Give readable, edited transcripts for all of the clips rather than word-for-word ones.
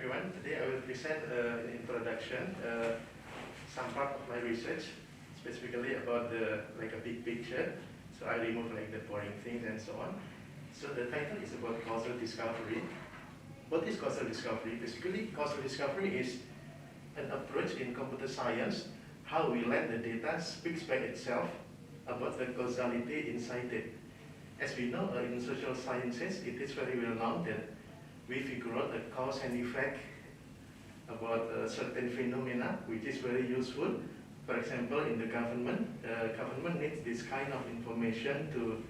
everyone. Today I will present an introduction, some part of my research, specifically about the a big picture. So I remove the boring things and so on. So the title is about causal discovery. What is causal discovery? Basically, causal discovery is an approach in computer science how we let the data speak by itself about the causality inside it. As we know in social sciences, it is very well known that we figure out a cause and effect about certain phenomena, which is very useful. For example, in the government, government needs this kind of information to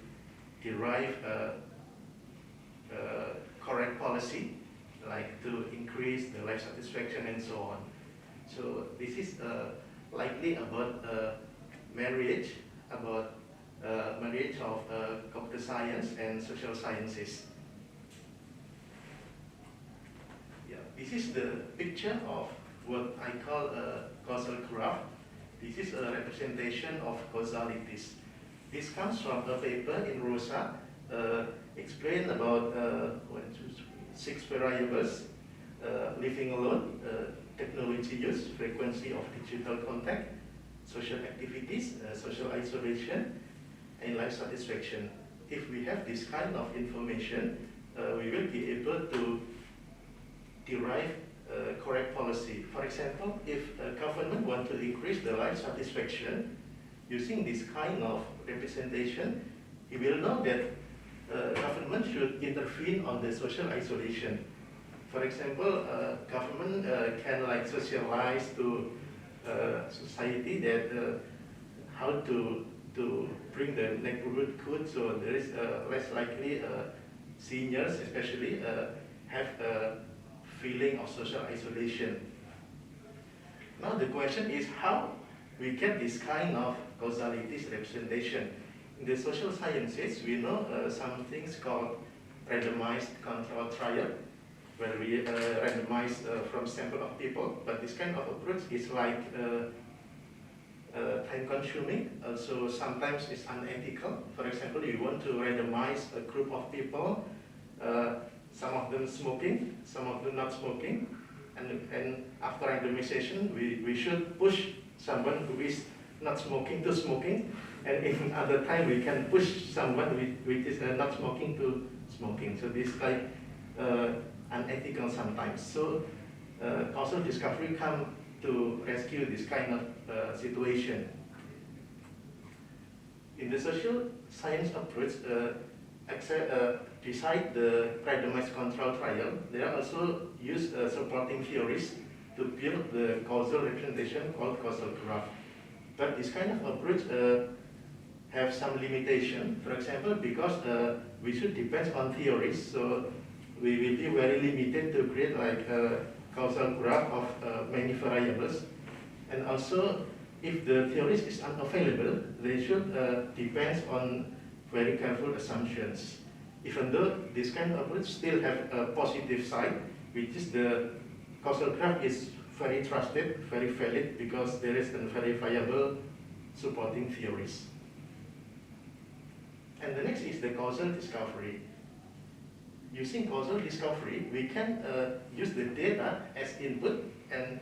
derive correct policy, like to increase the life satisfaction and so on. So this is likely about marriage, about marriage of computer science and social sciences. Yeah, this is the picture of what I call a causal graph. This is a representation of causalities. This comes from a paper in Rosa, explain about 6 variables: living alone, technology use, frequency of digital contact, social activities, social isolation, and life satisfaction. If we have this kind of information, we will be able to derive correct policy. For example, if a government wants to increase the life satisfaction, using this kind of representation, he will know that government should intervene on the social isolation. For example, government can socialize to society that how to bring the neighborhood good, so there is less likely seniors especially have a feeling of social isolation. Now the question is how we get this kind of causalities representation. In the social sciences, we know some things called randomized control trial, where we randomize from sample of people, but this kind of approach is time-consuming, also sometimes it's unethical. For example, you want to randomize a group of people, some of them smoking, some of them not smoking, and after randomization, we should push someone who is not smoking to smoking, and in other time we can push someone which is not smoking to smoking. So this unethical sometimes. So causal discovery come to rescue this kind of situation. In the social science approach, beside the randomized control trial, they are also use supporting theories to build the causal representation called causal graph. But this kind of approach have some limitation. For example, because we should depend on theories, so we will be very limited to create a causal graph of many variables. And also, if the theories is unavailable, they should depend on very careful assumptions. Even though this kind of approach still have a positive side, which is the causal graph is very trusted, very valid, because there is verifiable supporting theories. And the next is the causal discovery. Using causal discovery, we can use the data as input and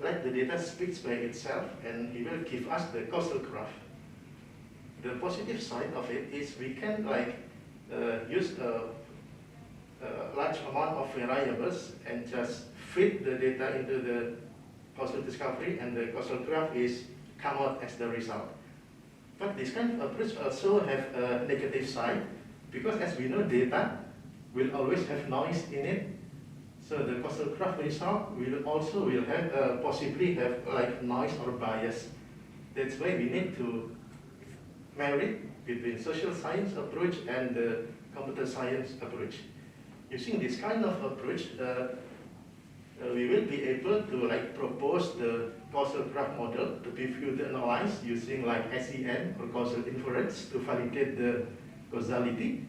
let the data speak by itself, and it will give us the causal graph. The positive side of it is we can use a large amount of variables and just feed the data into the causal discovery, and the causal graph is come out as the result. But this kind of approach also have a negative side, because as we know, data will always have noise in it. So the causal graph result will have possibly have noise or bias. That's why we need to marry between social science approach and the computer science approach. Using this kind of approach, we will be able to propose the causal graph model to be further analyzed using SEM or causal inference to validate the causality.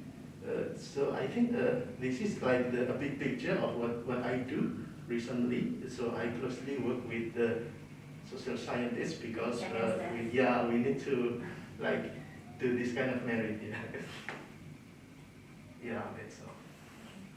So I think this is a big picture of what I do recently. So I closely work with the social scientists because we need to do this kind of marriage. Yeah, that's all.